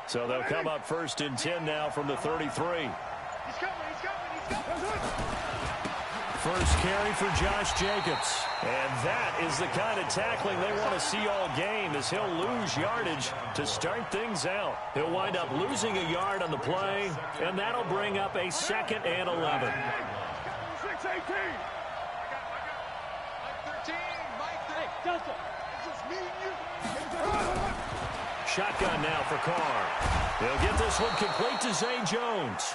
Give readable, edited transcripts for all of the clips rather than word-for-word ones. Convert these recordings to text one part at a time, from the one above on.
So they'll come up 1st and 10 now from the 33. He's coming. First carry for Josh Jacobs. And that is the kind of tackling they want to see all game, as he'll lose yardage to start things out. He'll wind up losing a yard on the play, and that'll bring up a 2nd and 11. 6-18. Shotgun now for Carr. He'll get this one complete to Zay Jones.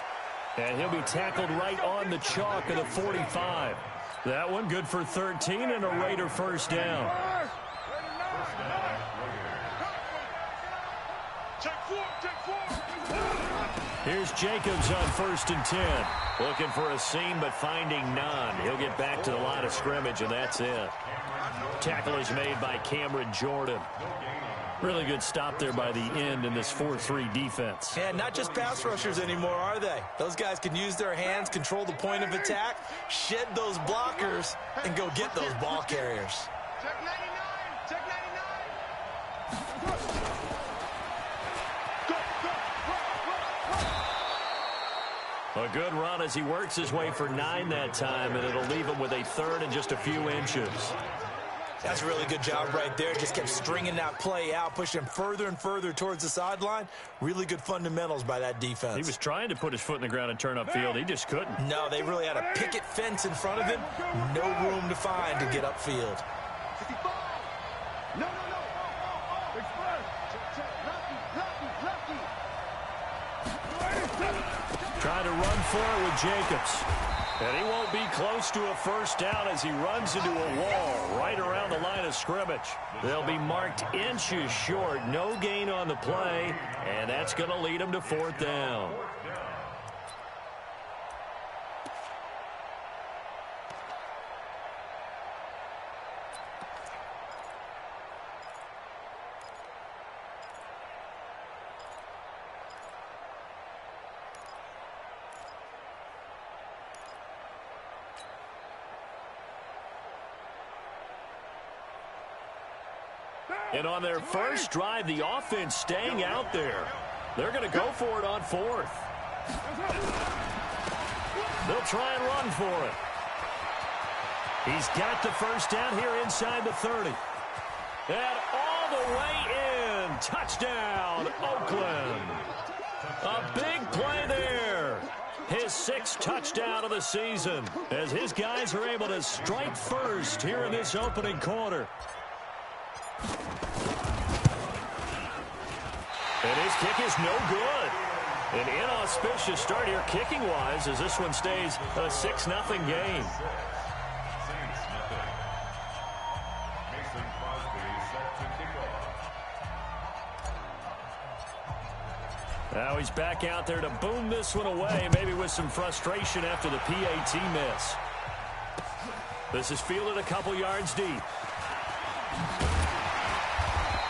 And he'll be tackled right on the chalk of the 45. That one good for 13 and a Raider first down. Here's Jacobs on 1st and 10. Looking for a seam but finding none. He'll get back to the line of scrimmage, and that's it. Tackle is made by Cameron Jordan. Really good stop there by the end in this 4-3 defense. And not just pass rushers anymore, are they? Those guys can use their hands, control the point of attack, shed those blockers, and go get those ball carriers. Check 99. Check 99. A good run as he works his way for 9 that time, and it'll leave him with a 3rd and just a few inches. That's a really good job right there. Just kept stringing that play out, pushing him further and further towards the sideline. Really good fundamentals by that defense. He was trying to put his foot in the ground and turn upfield. He just couldn't. No, they really had a picket fence in front of him. No room to find to get upfield. No. Trying to run for it with Jacobs. And he won't be close to a first down as he runs into a wall right around the line of scrimmage. They'll be marked inches short. No gain on the play, and that's going to lead him to 4th down. And on their first drive, the offense staying out there. They're going to go for it on 4th. They'll try and run for it. He's got the first down here inside the 30. And all the way in. Touchdown, Oakland. A big play there. His 6th touchdown of the season as his guys are able to strike first here in this opening quarter. And his kick is no good. An inauspicious start here kicking-wise as this one stays a 6-0 game. Now he's back out there to boom this one away, maybe with some frustration after the PAT miss. This is fielded a couple yards deep.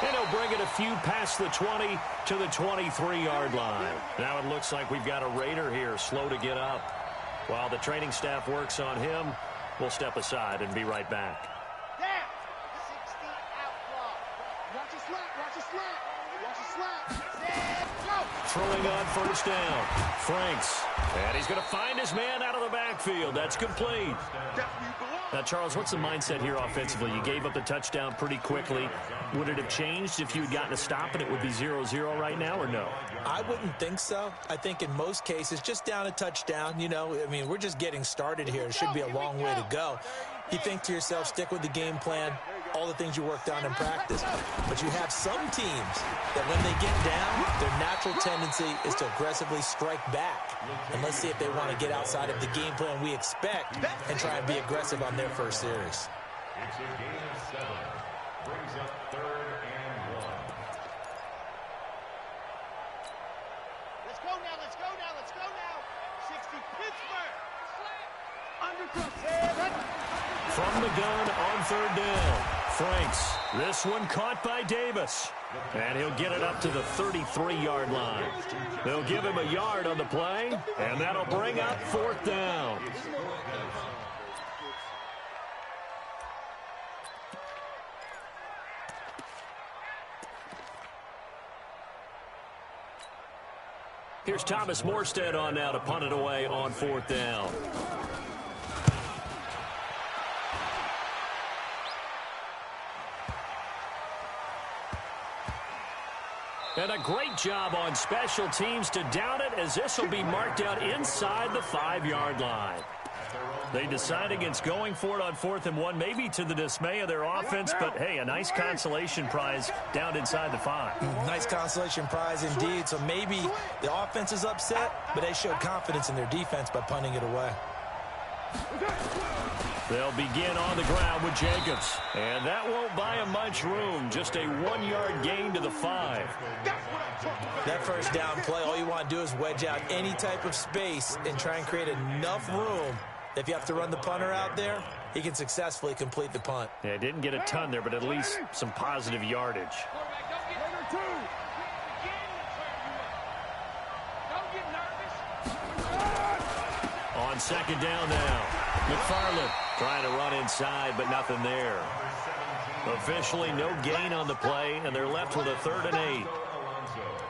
And he'll bring it a few past the 20 to the 23-yard line. Now it looks like we've got a Raider here, slow to get up. While the training staff works on him, we'll step aside and be right back. Down. 60 out block. Watch a slap. Watch a slap. Watch a slap. Stand, go. Throwing on first down. Franks. And he's going to find his man out of the backfield. That's complete. Now, Charles, what's the mindset here offensively? You gave up the touchdown pretty quickly. Would it have changed if you had gotten a stop and it would be 0-0 right now, or no? I wouldn't think so. I think in most cases, just down a touchdown, you know, I mean, we're just getting started here. It should be a long way to go. You think to yourself, stick with the game plan, all the things you worked on in practice. But you have some teams that when they get down, their natural tendency is to aggressively strike back. And let's see if they want to get outside of the game plan we expect and try and be aggressive on their first series. It's a game of 7. Brings up 3rd and 1. Let's go now. Let's go now. Let's go now. 60 Pittsburgh. Undercut. From the gun on 3rd down. Franks. This one caught by Davis. And he'll get it up to the 33-yard line. They'll give him a yard on the play, and that'll bring up 4th down. Here's Thomas Morstead on now to punt it away on 4th down. And a great job on special teams to down it, as this will be marked out inside the 5-yard line. They decide against going for it on 4th and 1, maybe to the dismay of their offense, but hey, a nice consolation prize down inside the 5. Nice consolation prize indeed. So maybe the offense is upset, but they showed confidence in their defense by punting it away. They'll begin on the ground with Jacobs. And that won't buy him much room. Just a 1-yard gain to the 5. That first down play, all you want to do is wedge out any type of space and try and create enough room. If you have to run the punter out there, he can successfully complete the punt. Yeah, didn't get a ton there, but at least some positive yardage. On 2nd down now, McFarland trying to run inside, but nothing there. Officially no gain on the play, and they're left with a 3rd and 8.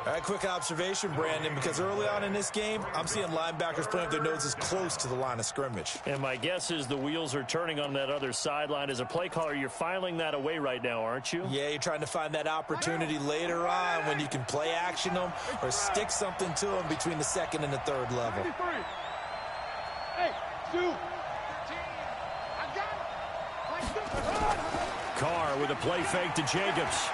All right, quick observation, Brandon, because early on in this game, I'm seeing linebackers playing with their noses close to the line of scrimmage. And my guess is the wheels are turning on that other sideline. As a play caller, you're filing that away right now, aren't you? Yeah, you're trying to find that opportunity later on when you can play action them or stick something to them between the 2nd and the 3rd level. Carr with a play fake to Jacobs.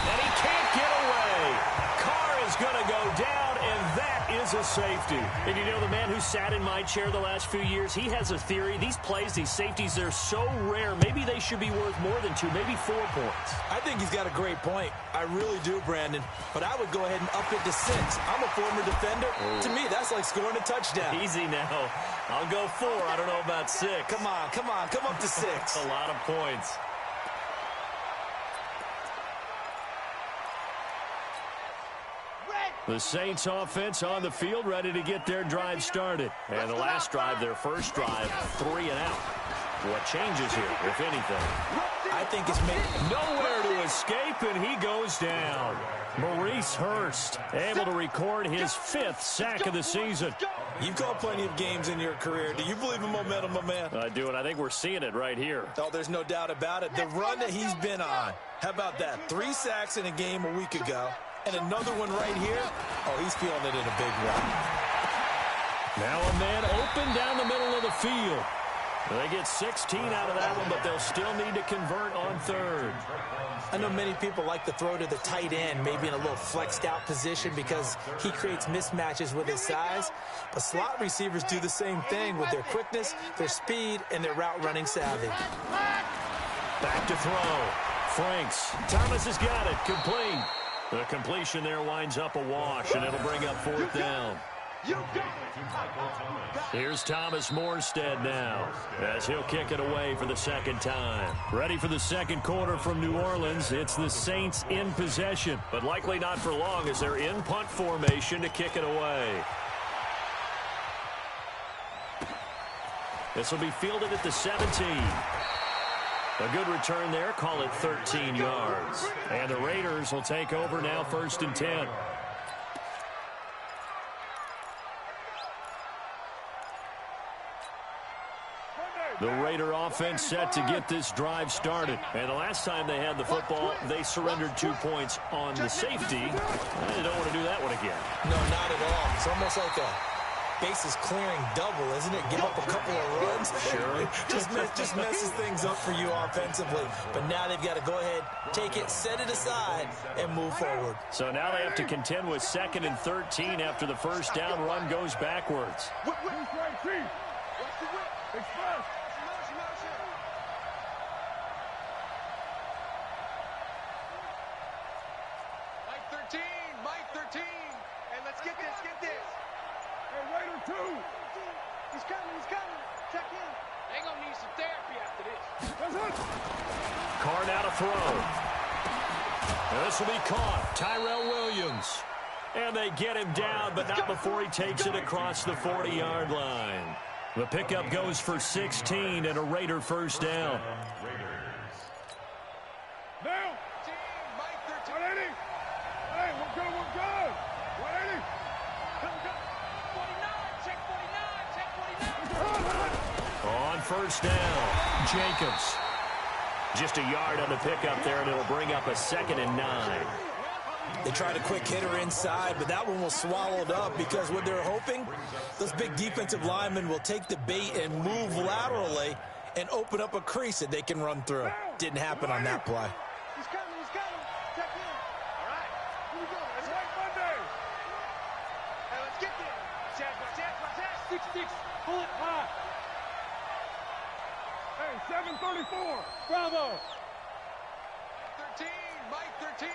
And he can't get away. Carr is going to go down, and that is a safety. And you know, the man who sat in my chair the last few years, he has a theory. These plays, these safeties, they're so rare. Maybe they should be worth more than 2, maybe 4 points. I think he's got a great point. I really do, Brandon. But I would go ahead and up it to 6. I'm a former defender. To me, that's like scoring a touchdown. Easy now. I'll go 4. I don't know about 6. Come on. Come up to 6. A lot of points. The Saints offense on the field, ready to get their drive started. And the last drive, their first drive, 3 and out. What changes here, if anything? I think it's nowhere to escape, and he goes down. Maurice Hurst able to record his 5th sack of the season. You've called plenty of games in your career. Do you believe in momentum, my man? I do, and I think we're seeing it right here. Oh, there's no doubt about it. The run that he's been on. How about that? 3 sacks in a game a week ago. And another one right here. Oh, he's feeling it in a big way. Now a man open down the middle of the field. They get 16 out of that one, but they'll still need to convert on 3rd. I know many people like to throw to the tight end, maybe in a little flexed out position because he creates mismatches with his size. But slot receivers do the same thing with their quickness, their speed, and their route running savvy. Back to throw. Franks. Thomas has got it. Complete. The completion there winds up a wash, and it'll bring up 4th down. Here's Thomas Morstead now, as he'll kick it away for the 2nd time. Ready for the 2nd quarter from New Orleans. It's the Saints in possession, but likely not for long as they're in punt formation to kick it away. This will be fielded at the 17. A good return there, call it 13 yards. And the Raiders will take over now, 1st and 10. The Raider offense set to get this drive started. And the last time they had the football, they surrendered 2 points on the safety. They don't want to do that one again. No, not at all. It's almost like a bases clearing double, isn't it? Give up a couple of runs. Sure. just messes things up for you offensively. But now they've got to go ahead, take it, set it aside, and move forward. So now they have to contend with 2nd and 13 after the first down run goes backwards. Mike 13. Hey, let's get this. Hey, Raider 2. He's coming. Check in. They're going to need some therapy after this. Carr now to throw. And this will be caught. Tyrell Williams. And they get him down, but not before he takes it across the 40-yard line. The pickup goes for 16 and a Raider first down. Now. Mike 13. Hey, we're good. first down. Jacobs. Just a yard on the pickup there, and it'll bring up a 2nd and 9. They tried a quick hitter inside, but that one was swallowed up because what they're hoping, those big defensive linemen will take the bait and move laterally and open up a crease that they can run through. Didn't happen on that play. He's coming, he's coming. Check in. All right, here we go. Let's wait Monday. Hey, let's get there. Watch that. 6-6. Pull it high. Hey, 734. Bravo. 13, Mike 13.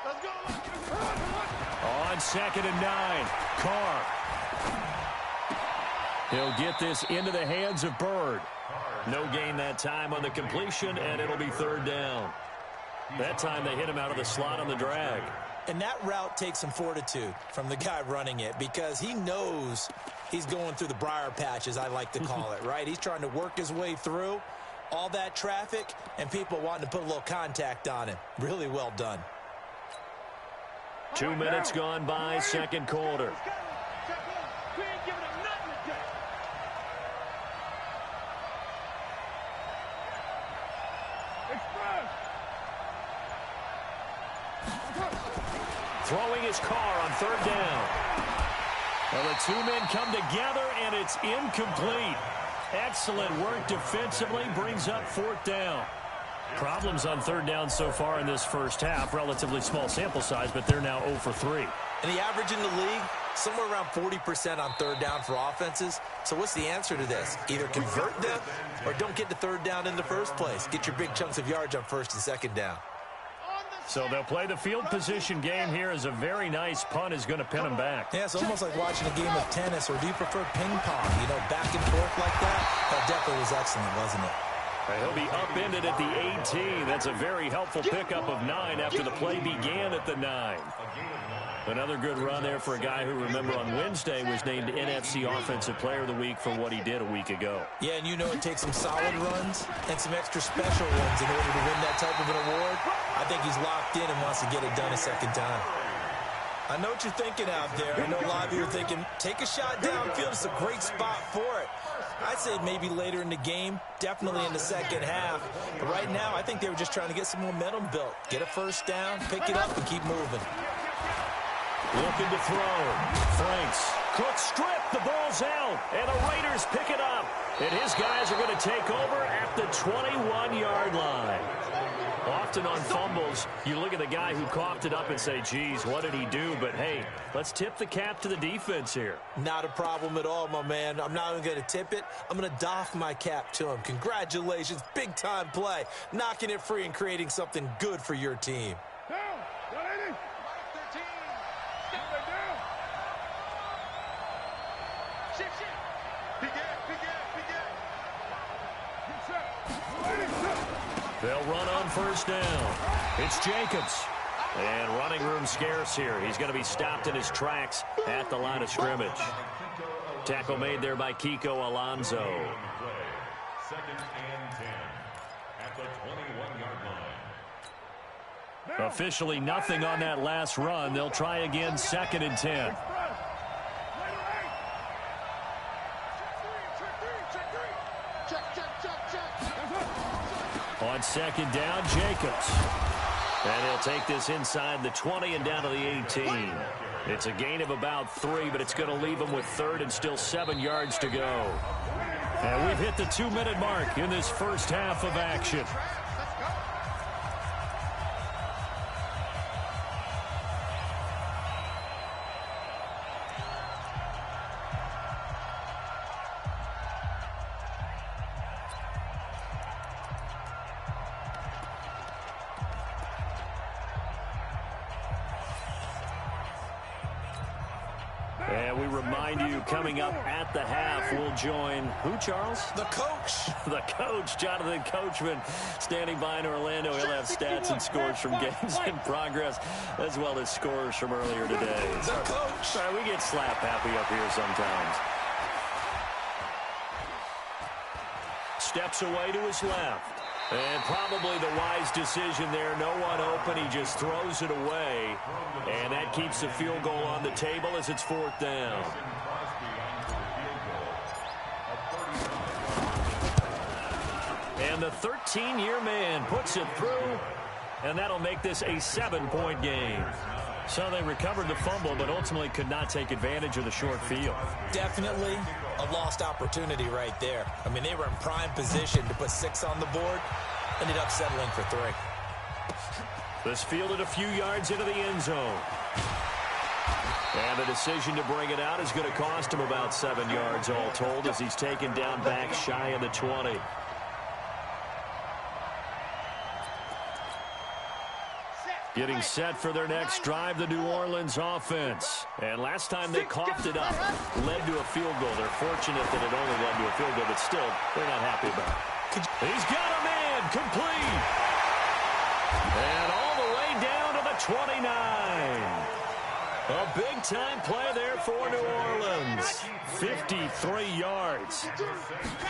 Let's go. On 2nd and 9, Carr. He'll get this into the hands of Bird. No gain that time on the completion, and it'll be 3rd down. That time they hit him out of the slot on the drag. And that route takes some fortitude from the guy running it because he knows he's going through the briar patch, as I like to call it, right? He's trying to work his way through all that traffic and people wanting to put a little contact on him. Really well done. 2 minutes gone by, second quarter. We ain't giving him nothing today. Express. Throwing his car on 3rd down. Well, the 2 men come together, and it's incomplete. Excellent work defensively, brings up 4th down. Problems on 3rd down so far in this first half. Relatively small sample size, but they're now 0 for 3. And the average in the league, somewhere around 40% on 3rd down for offenses. So what's the answer to this? Either convert them or don't get to 3rd down in the first place. Get your big chunks of yards on 1st and 2nd down. So they'll play the field position game here as a very nice punt is going to pin them back. Yeah, it's almost like watching a game of tennis, or do you prefer ping pong? You know, back and forth like that? That definitely was excellent, wasn't it? He'll be upended at the 18. That's a very helpful pickup of 9 after the play began at the 9. Another good run there for a guy who, remember, on Wednesday was named NFC Offensive Player of the Week for what he did a week ago. Yeah, and you know it takes some solid runs and some extra special ones in order to win that type of an award. I think he's locked in and wants to get it done a 2nd time. I know what you're thinking out there. I know a lot of you are thinking, take a shot downfield. It's a great spot for it. I'd say maybe later in the game, definitely in the 2nd half. But right now, I think they were just trying to get some momentum built. Get a 1st down, pick it up, and keep moving. Looking to throw. Franks. Cook strip. The ball's out. And the Raiders pick it up. And his guys are going to take over at the 21-yard line. Often on fumbles, you look at the guy who coughed it up and say, geez, what did he do? But, hey, let's tip the cap to the defense here. Not a problem at all, my man. I'm not even going to tip it. I'm going to doff my cap to him. Congratulations. Big-time play. Knocking it free and creating something good for your team. Down. 180. 13. Step it down. Shift. Begin. Get set. They'll run on 1st down. It's Jacobs. And running room scarce here. He's going to be stopped in his tracks at the line of scrimmage. Tackle made there by Kiko Alonso. 2nd and 10 at the 21-yard line. Officially nothing on that last run. They'll try again 2nd and 10. On 2nd down, Jacobs. And he'll take this inside the 20 and down to the 18. It's a gain of about 3, but it's going to leave him with 3rd and still 7 yards to go. And we've hit the 2-minute mark in this first half of action. And we remind you, coming up at the half, we'll join who, Charles? The coach. The coach, Jonathan Coachman, standing by in Orlando. He'll have stats and scores from games in progress, as well as scores from earlier today. The coach. Sorry, we get slap happy up here sometimes. Steps away to his left. And probably the wise decision there. No one open. He just throws it away. And that keeps the field goal on the table as it's 4th down. And the 13-year man puts it through, and that'll make this a 7-point game. So they recovered the fumble, but ultimately could not take advantage of the short field. Definitely a lost opportunity right there. I mean, they were in prime position to put 6 on the board. Ended up settling for 3. This fielded a few yards into the end zone. And the decision to bring it out is going to cost him about 7 yards all told as he's taken down back shy of the 20. Getting set for their next drive, the New Orleans offense. And last time they coughed it up, led to a field goal. They're fortunate that it only led to a field goal, but still, they're not happy about it. He's got a man, complete. And all the way down to the 29. A big-time play there for New Orleans. 53 yards.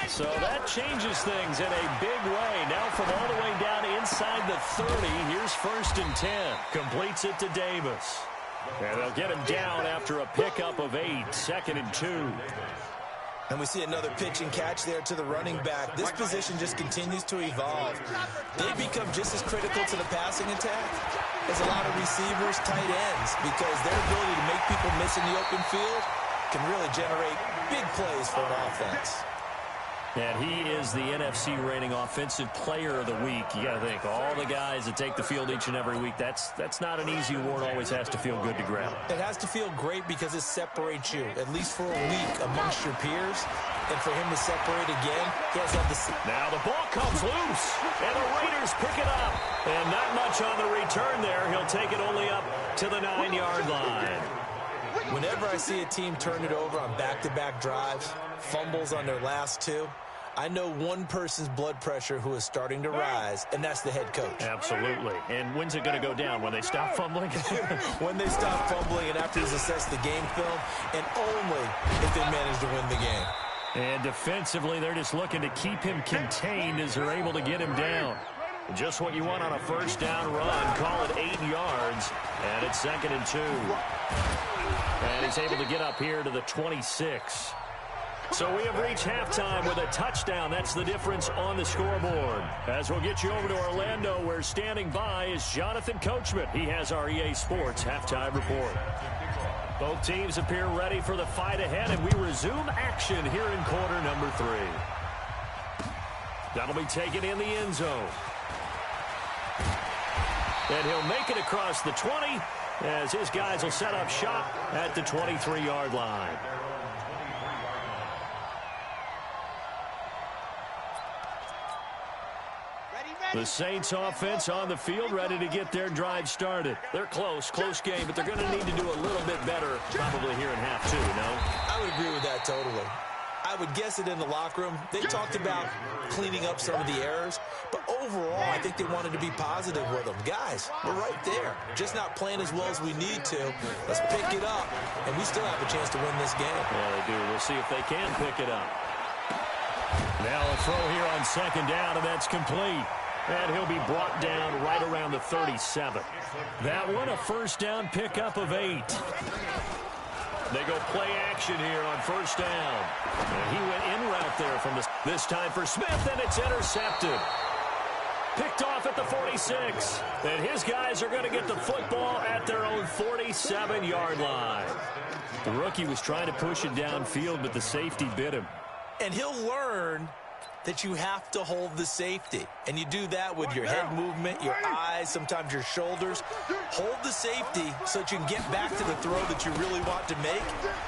So that changes things in a big way. Now from all the way down inside the 30, here's 1st and 10. Completes it to Davis. And they'll get him down after a pickup of 8. 2nd and 2. And we see another pitch and catch there to the running back. This position just continues to evolve. They become just as critical to the passing attack as a lot of receivers, tight ends, because their ability to make people miss in the open field can really generate big plays for an offense. And he is the NFC reigning offensive player of the week. You got to think, all the guys that take the field each and every week, that's not an easy award. Always has to feel good to grab. It has to feel great because it separates you, at least for a week, amongst your peers. And for him to separate again, he has to have the... Now the ball comes loose, and the Raiders pick it up. And not much on the return there. He'll take it only up to the 9-yard line. Whenever I see a team turn it over on back-to-back drives, fumbles on their last 2, I know one person's blood pressure who is starting to rise, and that's the head coach. Absolutely. And when's it going to go down? When they stop fumbling? When they stop fumbling and after he's assessed the game film, and only if they manage to win the game. And defensively, they're just looking to keep him contained as they're able to get him down. Just what you want on a 1st down run. Call it 8 yards, and it's 2nd and 2. And he's able to get up here to the 26. So we have reached halftime with a touchdown. That's the difference on the scoreboard. As we'll get you over to Orlando, where standing by is Jonathan Coachman. He has our EA Sports halftime report. Both teams appear ready for the fight ahead, and we resume action here in quarter number 3. That'll be taken in the end zone. And he'll make it across the 20 as his guys will set up shop at the 23-yard line. The Saints offense on the field, ready to get their drive started. They're close game, but they're going to need to do a little bit better probably here in half 2, no? I would agree with that totally. I would guess it in the locker room. They talked about cleaning up some of the errors, but overall, I think they wanted to be positive with them. Guys, we're right there. Just not playing as well as we need to. Let's pick it up, and we still have a chance to win this game. Yeah, they do. We'll see if they can pick it up. Now a throw here on 2nd down, and that's complete. And he'll be brought down right around the 37. That one, a 1st down pickup of 8. They go play action here on 1st down. And he went in route there from this time for Smith, and it's intercepted. Picked off at the 46. And his guys are going to get the football at their own 47-yard line. The rookie was trying to push it downfield, but the safety bit him. And he'll learn that you have to hold the safety. And you do that with your head movement, your eyes, sometimes your shoulders. Hold the safety so that you can get back to the throw that you really want to make.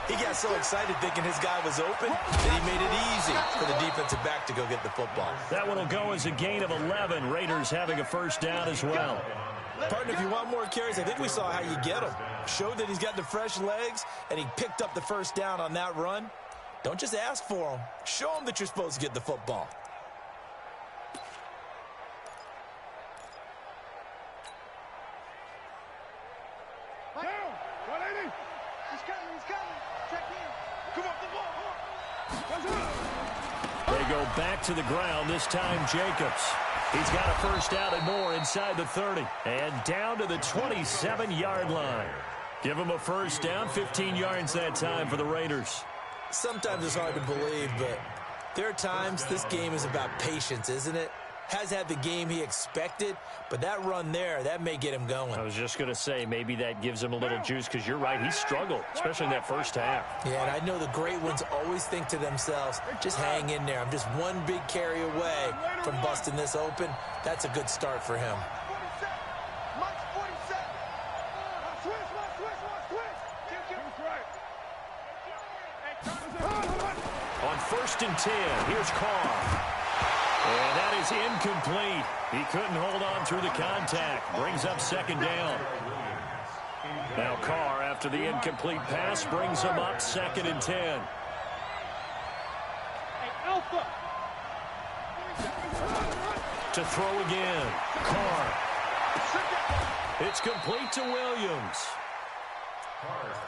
He got so excited thinking his guy was open that he made it easy for the defensive back to go get the football. That one will go as a gain of 11. Raiders having a 1st down as well. Partner, if you want more carries, I think we saw how you get him. Showed that he's got the fresh legs, and he picked up the 1st down on that run. Don't just ask for him. Show him that you're supposed to get the football. Down! 180! He's coming! Check in! Come on, the ball! They go back to the ground, this time Jacobs. He's got a 1st down and more inside the 30. And down to the 27-yard line. Give him a 1st down, 15 yards that time for the Raiders. Sometimes it's hard to believe, but There are times this game is about patience, isn't it? Has had the game he expected, but that run there, that may get him going. I was just going to say, maybe that gives him a little juice, because you're right, he struggled, especially in that first half. Yeah, and I know the great ones always think to themselves, just hang in there. I'm just one big carry away from busting this open. That's a good start for him. On 1st and 10, here's Carr. And that is incomplete. He couldn't hold on through the contact. Brings up 2nd down. Now Carr, after the incomplete pass, brings him up 2nd and 10. Hey, Alpha. To throw again. Carr. It's complete to Williams.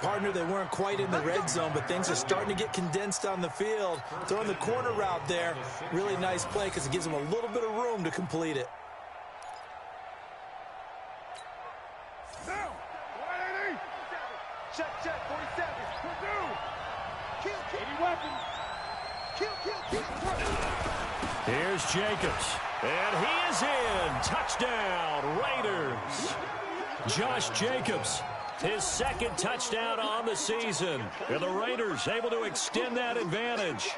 Partner, they weren't quite in the red zone, but things are starting to get condensed on the field. Throwing the corner route there. Really nice play because it gives them a little bit of room to complete it. Check, 47. Kill, any weapons. Kill. Here's Jacobs. And he is in. Touchdown, Raiders. Josh Jacobs, his 2nd touchdown on the season. And the Raiders able to extend that advantage.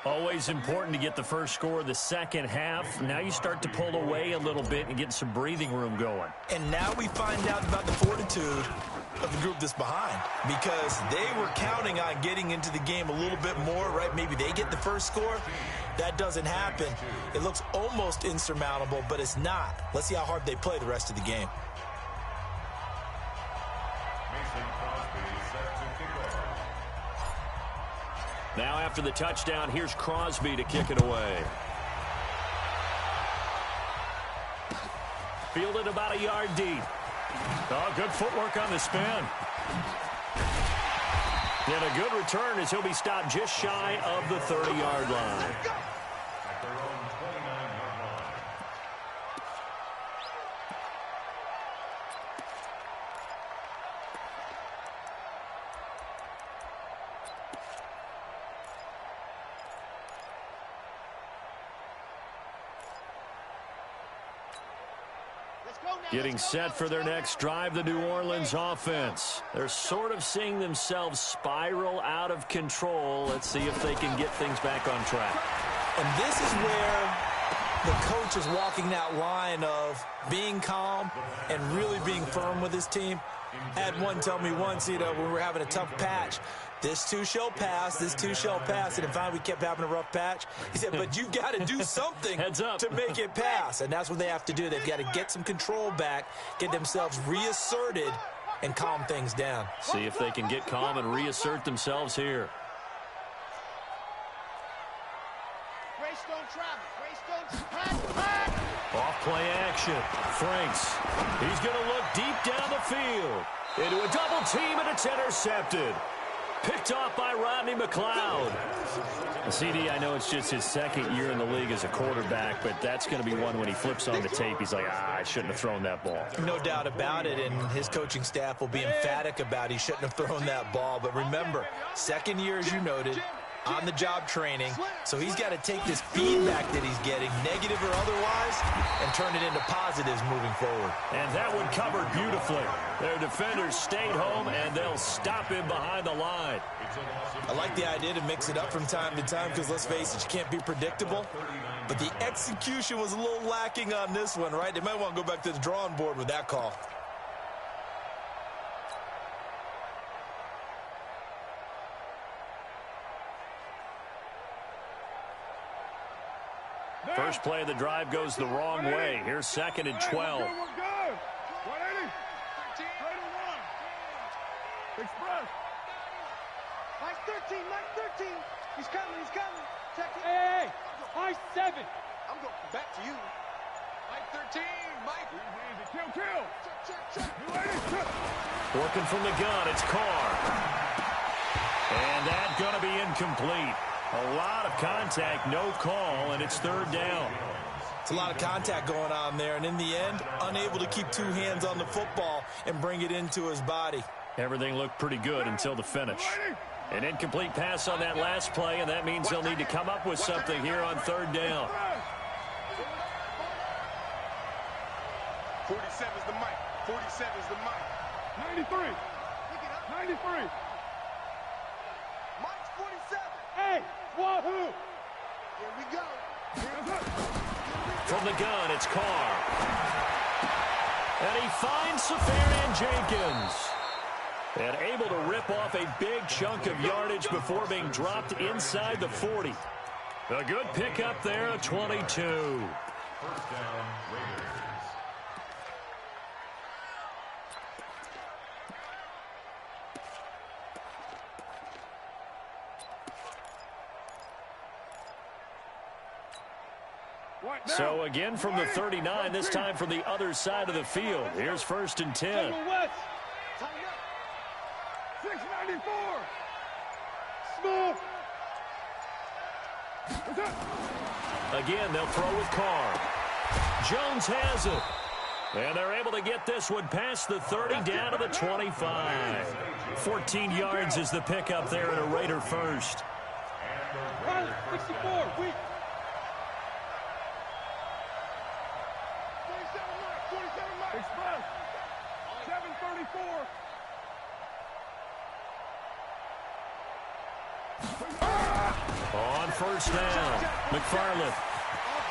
Always important to get the first score of the second half. Now you start to pull away a little bit and get some breathing room going. And now we find out about the fortitude of the group that's behind, because they were counting on getting into the game a little bit more, right? Maybe they get the first score. That doesn't happen. It looks almost insurmountable, but it's not. Let's see how hard they play the rest of the game. Now after the touchdown, here's Crosby to kick it away. Fielded about a yard deep. Oh, good footwork on the spin. And a good return as he'll be stopped just shy of the 30-yard line. Getting set for their next drive, the New Orleans offense. They're sort of seeing themselves spiral out of control. Let's see if they can get things back on track. And this is where the coach is walking that line of being calm and really being firm with his team. I had one tell me once, when we were having a tough patch, this too shall pass, this too shall pass. And finally we kept having a rough patch. He said, but you got to do something to make it pass. And that's what they have to do. They've got to get some control back, get themselves reasserted, and calm things down. See if they can get calm and reassert themselves here. Off play action. Franks. He's going to look deep down the field. Into a double team, and it's intercepted. Picked off by Rodney McLeod. CD, I know it's just his 2nd year in the league as a quarterback, but that's going to be one when he flips on the tape. He's like, I shouldn't have thrown that ball. No doubt about it, and his coaching staff will be emphatic about he shouldn't have thrown that ball. But remember, 2nd year, as you noted, on-the-job training, so he's got to take this feedback that he's getting, negative or otherwise, and turn it into positives moving forward. And that one covered beautifully. Their defenders stayed home, and they'll stop him behind the line. I like the idea to mix it up from time to time because, let's face it, you can't be predictable. But the execution was a little lacking on this one, right? They might want to go back to the drawing board with that call. First play of the drive goes the wrong way. Here's 2nd and 12. We're good. 180. 13. Express. Mike 13. He's coming. Check it. Hey. Mike 7. I'm going back to you. Mike 13. Mike. Easy. Kill. Check. Working from the gun. It's Carr. And that's going to be incomplete. A lot of contact, no call, and it's 3rd down. It's a lot of contact going on there, and in the end, unable to keep 2 hands on the football and bring it into his body. Everything looked pretty good until the finish. An incomplete pass on that last play, and that means they'll need to come up with something here on third down. 47's the mic. 47's the mic. 93. 93. Mike's 47. Hey, wahoo! Here we go. From the gun, it's Carr. And he finds Safarian Jenkins. And able to rip off a big chunk of yardage before being dropped inside the 40. A good pickup there, a 22. First down, Raiders. So again from the 39, this time from the other side of the field. Here's 1st and 10. 694. Small. Again, they'll throw with Carr. Jones has it. And they're able to get this one past the 30 down to the 25. 14 yards is the pickup there at a Raider first. 64. Weak. 47 Mike. Express. 734. On first down, McFarland.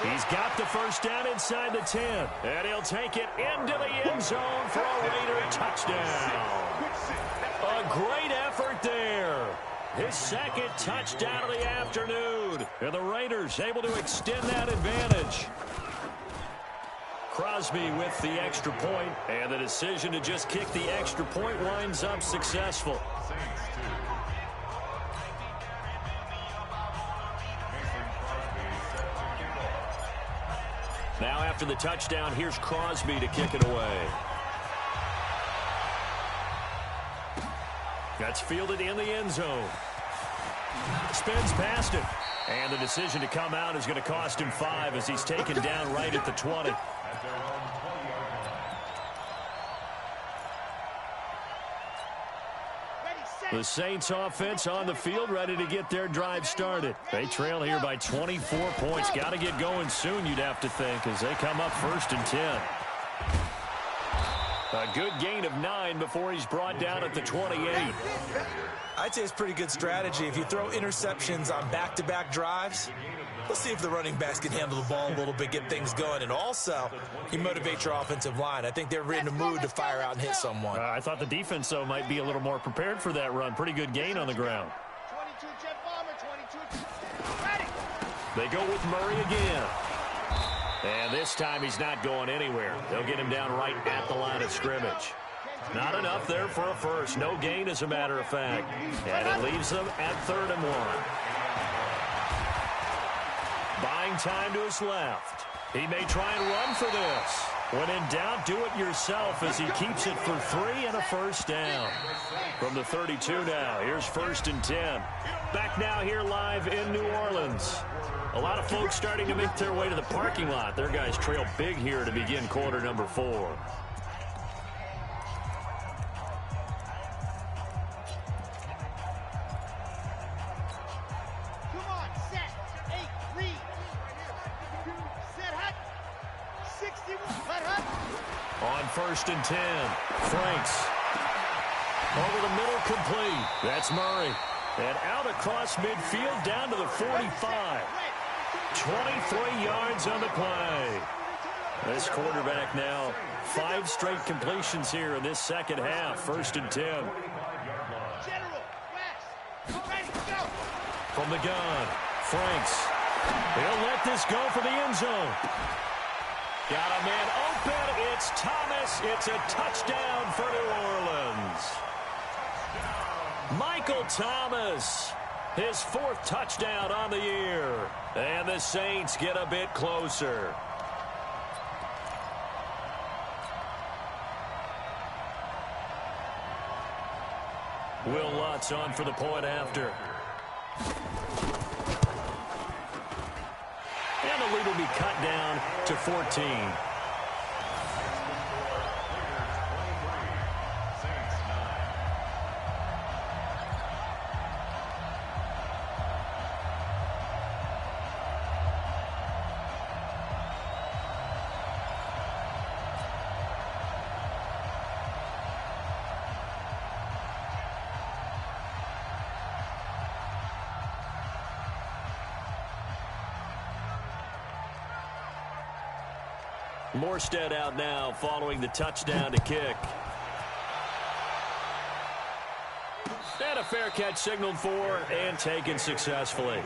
He's got the first down inside the 10. And he'll take it into the end zone for a Raider touchdown. A great effort there. His second touchdown of the afternoon. And the Raiders able to extend that advantage. Crosby with the extra point, and the decision to just kick the extra point winds up successful. Now after the touchdown, here's Crosby to kick it away. That's fielded in the end zone. Spins past it. And the decision to come out is going to cost him 5 as he's taken down right at the 20. The Saints offense on the field ready to get their drive started. They trail here by 24 points. Got to get going soon, you'd have to think, as they come up 1st and 10. A good gain of 9 before he's brought down at the 28. I'd say it's pretty good strategy. If you throw interceptions on back-to-back drives, let's see if the running backs can handle the ball a little bit, get things going. And also, you motivate your offensive line. I think they're in the mood to fire out and hit someone. I thought the defense, though, might be a little more prepared for that run. Pretty good gain on the ground. 22 jet bomber, 22. Ready. They go with Murray again. And this time he's not going anywhere. They'll get him down right at the line of scrimmage. Not enough there for a first. No gain, as a matter of fact. And it leaves them at 3rd and 1. Buying time to his left. He may try and run for this. When in doubt, do it yourself as he keeps it for 3 and a first down. From the 32 now, here's 1st and 10. Back now here live in New Orleans. A lot of folks starting to make their way to the parking lot. Their guys trail big here to begin quarter number 4. Come on, set, 8, read. Set, hut. 61, hut. On 1st and 10, Franks. Over the middle, complete. That's Murray. And out across midfield down to the 45. 23 yards on the play. This quarterback now, 5 straight completions here in this second half. 1st and 10. General, West, ready, go. From the gun, Franks. He'll let this go for the end zone. Got a man open. It's Thomas. It's a touchdown for New Orleans. Michael Thomas, his 4th touchdown on the year. And the Saints get a bit closer. Will Lutz on for the point after. And the lead will be cut down to 14. Morstead out now following the touchdown to kick. And a fair catch signaled for and taken successfully.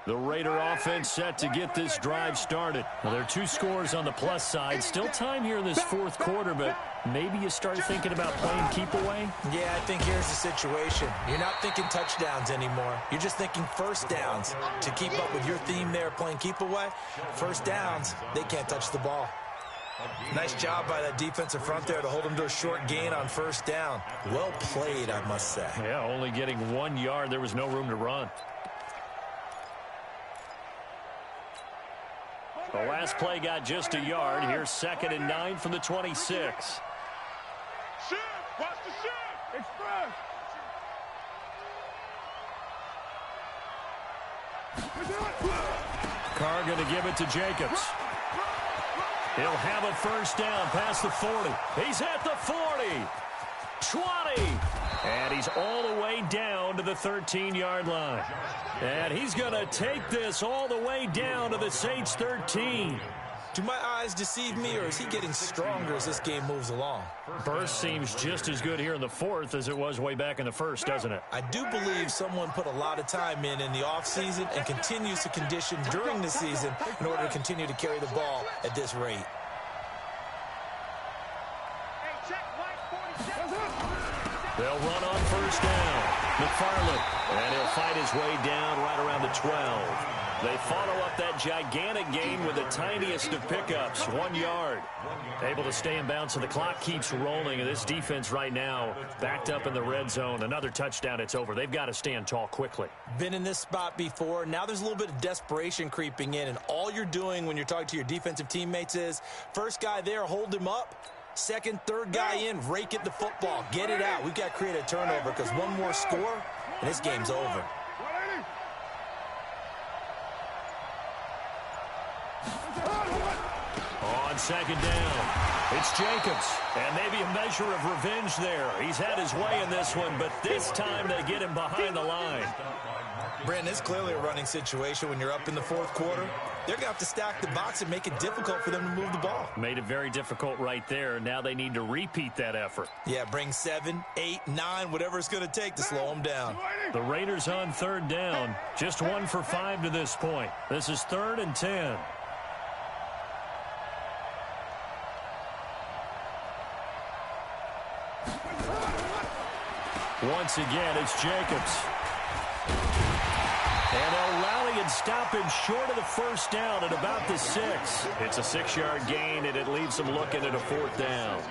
The Raider offense set to get this drive started. Well, there are 2 scores on the plus side. Still time here in this fourth quarter, but maybe you start thinking about playing keep away? Yeah, I think here's the situation. You're not thinking touchdowns anymore. You're just thinking first downs. To keep up with your theme there, playing keep away, first downs, they can't touch the ball. Nice job by that defensive front there to hold them to a short gain on first down. Well played, I must say. Yeah, only getting 1 yard. There was no room to run. The last play got just a yard. Here's 2nd and 9 from the 26. Shift! Watch the shift! Express! Carr going to give it to Jacobs. He'll have a first down past the 40. He's at the 40. 20. And he's all the way down to the 13-yard line. And he's going to take this all the way down to the Saints' 13. Do my eyes deceive me, or is he getting stronger as this game moves along? Burst seems just as good here in the fourth as it was way back in the first, doesn't it? I do believe someone put a lot of time in the offseason and continues to condition during the season in order to continue to carry the ball at this rate. They'll run on first down. McFarland, and he'll fight his way down right around the 12. They follow up that gigantic gain with the tiniest of pickups, 1 yard. Able to stay in bounds, so the clock keeps rolling, and this defense right now backed up in the red zone. Another touchdown, it's over. They've got to stand tall quickly. Been in this spot before. Now there's a little bit of desperation creeping in, and all you're doing when you're talking to your defensive teammates is, first guy there, hold him up. Second, third guy in, rake it the football. Get it out. We've got to create a turnover because one more score, and this game's over. On second down, it's Jacobs. And maybe a measure of revenge there. He's had his way in this one, but this time they get him behind the line. Brandon, it's clearly a running situation when you're up in the fourth quarter. They're going to have to stack the box and make it difficult for them to move the ball. Made it very difficult right there. Now they need to repeat that effort. Yeah, bring 7, 8, 9, whatever it's going to take to slow them down. The Raiders on third down. Just 1 for 5 to this point. This is 3rd and 10. Once again, it's Jacobs. And they'll rally and stop him short of the first down at about the 6. It's a 6-yard gain, and it leaves them looking at a 4th down.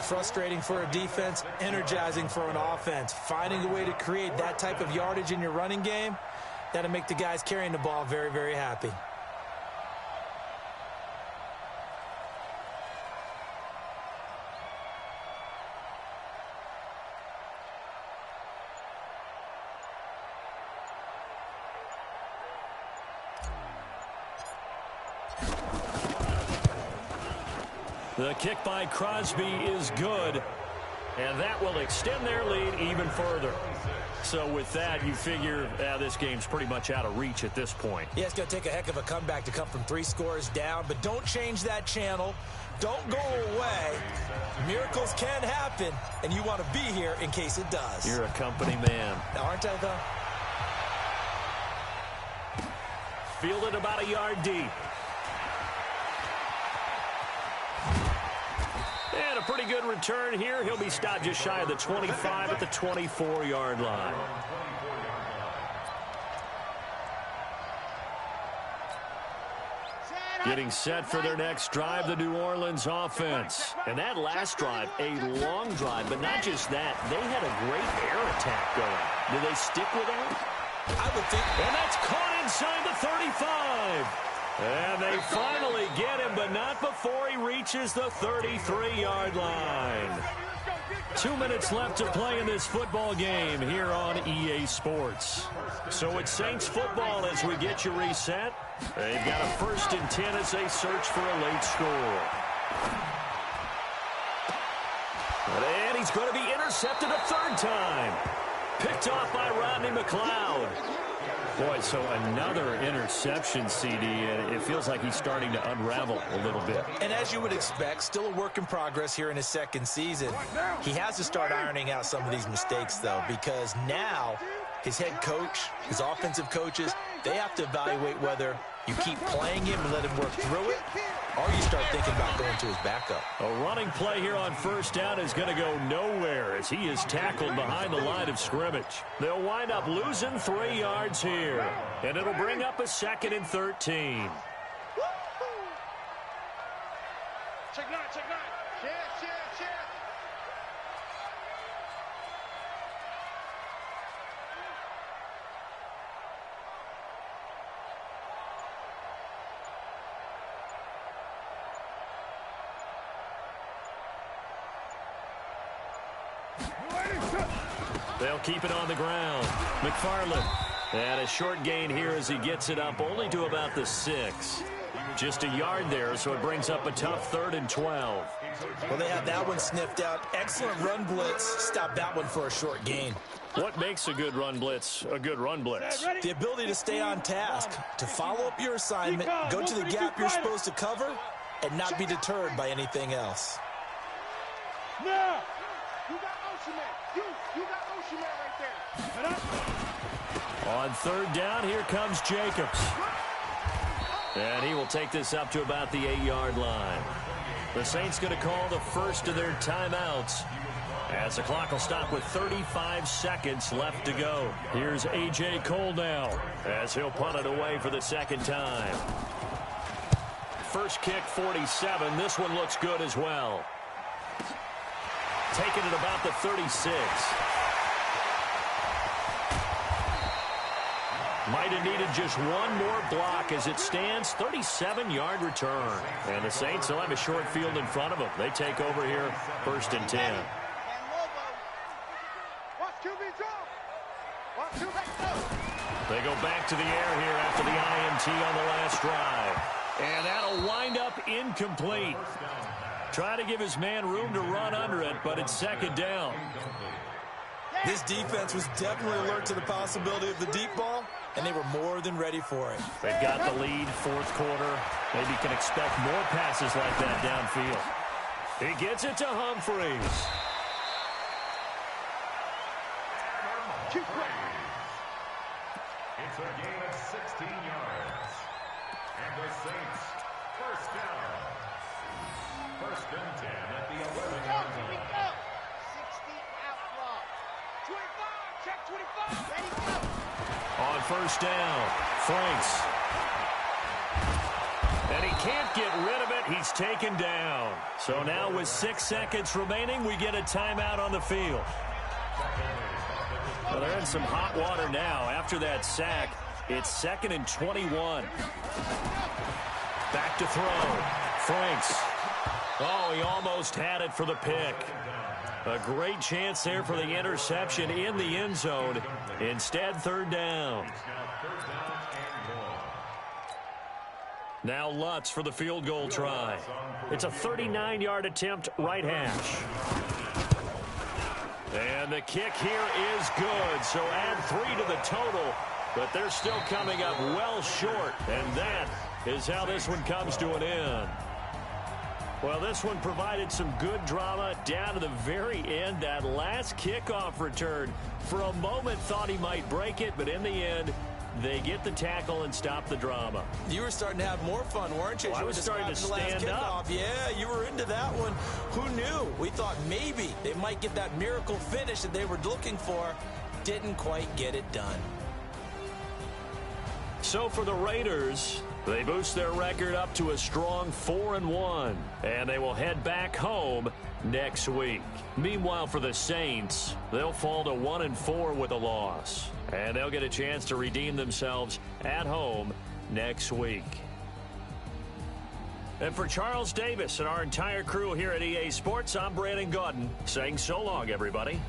Frustrating for a defense, energizing for an offense. Finding a way to create that type of yardage in your running game, that'll make the guys carrying the ball very, very happy. The kick by Crosby is good, and that will extend their lead even further. So with that, you figure this game's pretty much out of reach at this point. Yeah, it's going to take a heck of a comeback to come from 3 scores down, but don't change that channel. Don't go away. Miracles can happen, and you want to be here in case it does. You're a company man. Aren't I, though? Fielded about a yard deep. And a pretty good return here. He'll be stopped just shy of the 25 at the 24-yard line. Getting set for their next drive, the New Orleans offense. And that last drive, a long drive, but not just that. They had a great air attack going. Do they stick with that? I would think. And that's caught inside the 35. And they finally get him, but not before he reaches the 33-yard line. 2 minutes left to play in this football game here on EA Sports. So it's Saints football as we get you reset. They've got a 1st and 10 as they search for a late score. And he's going to be intercepted a 3rd time. Picked off by Rodney McLeod. Boy, so another interception, CD, and it feels like he's starting to unravel a little bit. And as you would expect, still a work in progress here in his 2nd season. He has to start ironing out some of these mistakes, though, because now his head coach, his offensive coaches, they have to evaluate whether you keep playing him and let him work through it, or you start thinking about going to his backup. A running play here on 1st down is going to go nowhere as he is tackled behind the line of scrimmage. They'll wind up losing 3 yards here, and it'll bring up a 2nd and 13. Check 9, check 9. Check. They'll keep it on the ground. McFarland. And a short gain here as he gets it up only to about the 6. Just a yard there, so it brings up a tough 3rd and 12. Well, they have that one sniffed out. Excellent run blitz. Stop that one for a short gain. What makes a good run blitz a good run blitz? The ability to stay on task, to follow up your assignment, go to the gap you're supposed to cover, and not be deterred by anything else. Now, you got Ocean Man. You got Ocean Man right there. On 3rd down, here comes Jacobs. And he will take this up to about the 8-yard line. The Saints going to call the first of their timeouts as the clock will stop with 35 seconds left to go. Here's A.J. Cole now as he'll punt it away for the 2nd time. First kick, 47. This one looks good as well. Taking it about the 36. Might have needed just one more block as it stands. 37-yard return. And the Saints will have a short field in front of them. They take over here, 1st and 10. They go back to the air here after the INT on the last drive. And that'll wind up incomplete. Try to give his man room to run under it, but it's 2nd down. This defense was definitely alert to the possibility of the deep ball, and they were more than ready for it. They've got the lead, 4th quarter. Maybe can expect more passes like that downfield. He gets it to Humphreys. It's a gain of 16 yards. And the Saints, 1st down. 1st and 10 at the 11-yard line. 60 out block. 25, check 25. Ready, go. On 1st down, Franks. And he can't get rid of it. He's taken down. So now with 6 seconds remaining, we get a timeout on the field. Well, they're in some hot water now. After that sack, it's 2nd and 21. Back to throw. Franks. Oh, he almost had it for the pick. A great chance there for the interception in the end zone. Instead, 3rd down. Now Lutz for the field goal try. It's a 39-yard attempt, right hash. And the kick here is good, so add 3 to the total, but they're still coming up well short, and that is how this one comes to an end. Well, this one provided some good drama down to the very end. That last kickoff return, for a moment thought he might break it, but in the end, they get the tackle and stop the drama. You were starting to have more fun, weren't you? Well, I was starting to stand up. Yeah, you were into that one. Who knew? We thought maybe they might get that miracle finish that they were looking for. Didn't quite get it done. So for the Raiders, they boost their record up to a strong 4-1, and they will head back home next week. Meanwhile, for the Saints, they'll fall to 1-4 with a loss, and they'll get a chance to redeem themselves at home next week. And for Charles Davis and our entire crew here at EA Sports, I'm Brandon Gaudin saying so long, everybody.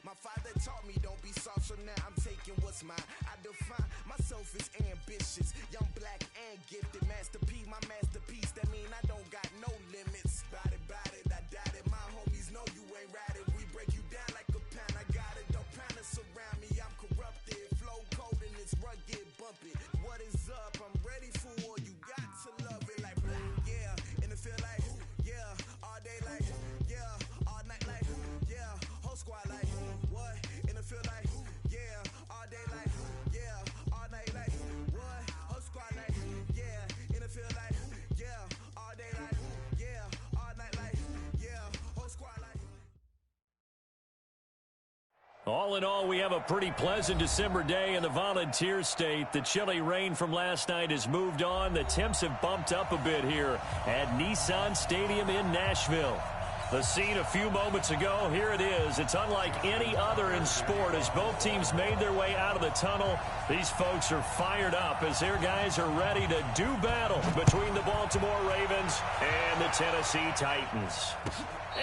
My father taught me don't be soft, so now I'm taking what's mine. I define myself as ambitious, young, black, and gifted. Master P, my masterpiece. That mean I don't got no limits. Bout it, I doubt it. My homies know you ain't ratted. We break you down like a pound. I got it. Don't pound us around me. I'm corrupted. Flow cold and it's rugged, bumpy. What is up? I'm ready for war. You got to love it like black. Yeah, and it feel like yeah, all day like yeah, all night like yeah, whole squad like what? And it feel like yeah, all day like yeah, all night like what? Whole squad like yeah, and it feel like yeah, all day like yeah, all night like yeah, whole squad like. All in all, we have a pretty pleasant December day in the Volunteer State. The chilly rain from last night has moved on. The temps have bumped up a bit here at Nissan Stadium in Nashville. The scene a few moments ago, here it is. It's unlike any other in sport as both teams made their way out of the tunnel. These folks are fired up as their guys are ready to do battle between the Baltimore Ravens and the Tennessee Titans.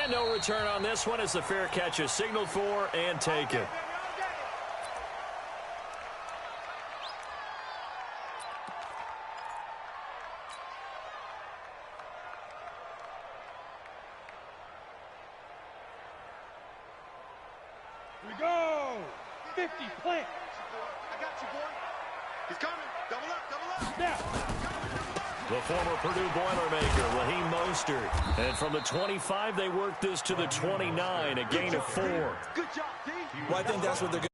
And no return on this one as the fair catch is signaled for and taken. Here we go. 50 plant. I got you, boy. He's coming. Double up. Now. The former Purdue Boilermaker, Raheem Mostert. And from the 25, they work this to the 29, a gain of 4. Good job, D. Well, I think that's what they're going to